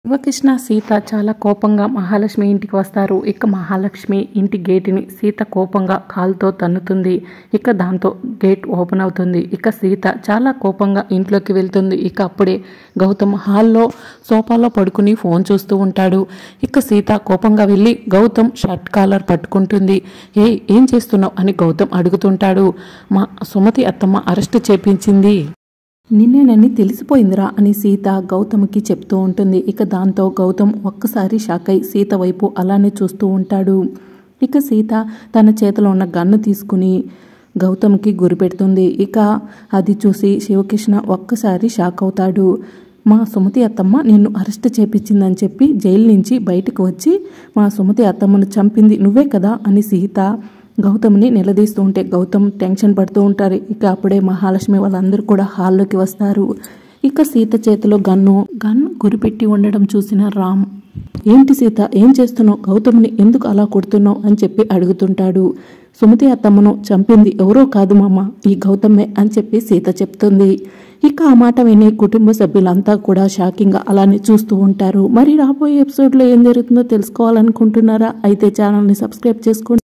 శివకృష్ణ సీత చాలా కోపంగా మహాలక్ష్మి ఇంటికి వస్తారు. ఇక మహాలక్ష్మి ఇంటి గేటుని సీత కోపంగా కాలుతో తన్నుతుంది. ఇక దాంతో గేట్ ఓపెన్ అవుతుంది. ఇక సీత చాలా కోపంగా ఇంట్లోకి వెళ్తుంది. ఇక అప్పుడే గౌతమ్ హాల్లో సోఫాలో పడుకుని ఫోన్ చూస్తూ ఉంటాడు. ఇక సీత కోపంగా వెళ్ళి గౌతమ్ షర్ట్ కాలర్ పట్టుకుంటుంది. ఏం చేస్తున్నావు అని గౌతమ్ అడుగుతుంటాడు. మా సుమతి అత్తమ్మ అరెస్ట్ చేపించింది, నిన్నేనని తెలిసిపోయిందిరా అని సీత గౌతమ్కి చెప్తూ ఉంటుంది. ఇక దాంతో గౌతమ్ ఒక్కసారి షాక్ అయి సీత వైపు అలానే చూస్తూ ఉంటాడు. ఇక సీత తన చేతిలో ఉన్న గన్ను తీసుకుని గౌతమ్కి గురిపెడుతుంది. ఇక అది చూసి శివకృష్ణ ఒక్కసారి షాక్ అవుతాడు. మా సుమతి అత్తమ్మ నిన్ను అరెస్ట్ చేపించిందని చెప్పి జైలు నుంచి బయటకు వచ్చి మా సుమతి అత్తమ్మను చంపింది నువ్వే కదా అని సీత గౌతమ్ని నిలదీస్తూ ఉంటే గౌతమ్ టెన్షన్ పడుతూ ఉంటారు. ఇక అప్పుడే మహాలక్ష్మి వాళ్ళందరూ కూడా హాల్లోకి వస్తారు. ఇక సీత చేతిలో గన్ గురిపెట్టి ఉండడం చూసిన రామ్, ఏంటి సీత ఏం చేస్తున్నావు, గౌతమ్ని ఎందుకు అలా కొడుతున్నావు అని చెప్పి అడుగుతుంటాడు. సుమతి అత్తమ్మను చంపింది ఎవరో కాదు మామ, ఈ గౌతమ్మే అని చెప్పి సీత చెప్తుంది. ఇక ఆ మాట విని కుటుంబ సభ్యులంతా కూడా షాకింగ్గా అలానే చూస్తూ ఉంటారు. మరి రాబోయే ఎపిసోడ్లో ఏం జరుగుతుందో తెలుసుకోవాలనుకుంటున్నారా? అయితే ఛానల్ని సబ్స్క్రైబ్ చేసుకోండి.